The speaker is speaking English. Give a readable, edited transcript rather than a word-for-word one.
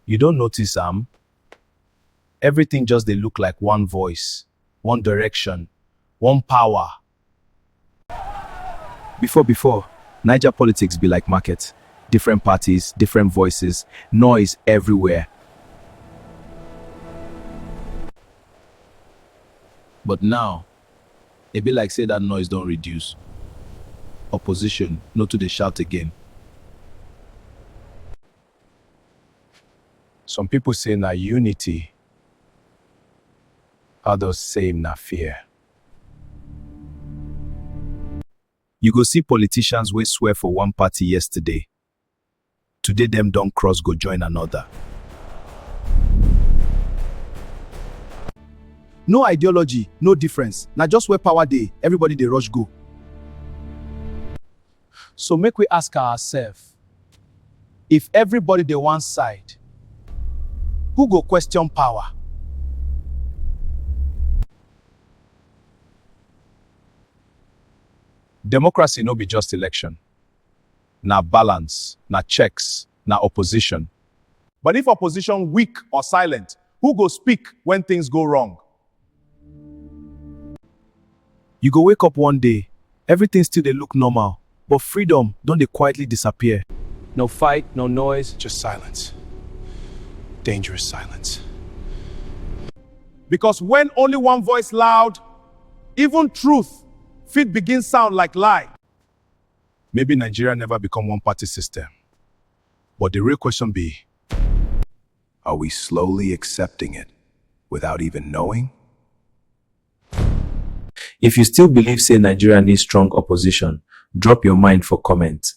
You don't notice, everything just they look like one voice, one direction, one power. Before, Naija politics be like market. Different parties, different voices, noise everywhere. But now, it be like say that noise don't reduce. Opposition, no to they shout again. Some people say na unity. Others say na fear. You go see politicians wey swear for one party yesterday. Today them don't cross go join another. No ideology, no difference. Na just where power dey, everybody dey rush go. So make we ask ourselves, if everybody dey one side, who go question power? Democracy no be just election. Na balance, na checks, na opposition. But if opposition weak or silent, who go speak when things go wrong? You go wake up one day, everything still dey look normal, but freedom don't dey quietly disappear. No fight, no noise, just silence. Dangerous silence. Because when only one voice loud, even truth fit begin sound like lie. Maybe Nigeria never become one party system. But the real question be, are we slowly accepting it without even knowing? If you still believe say Nigeria needs strong opposition, drop your mind for comment.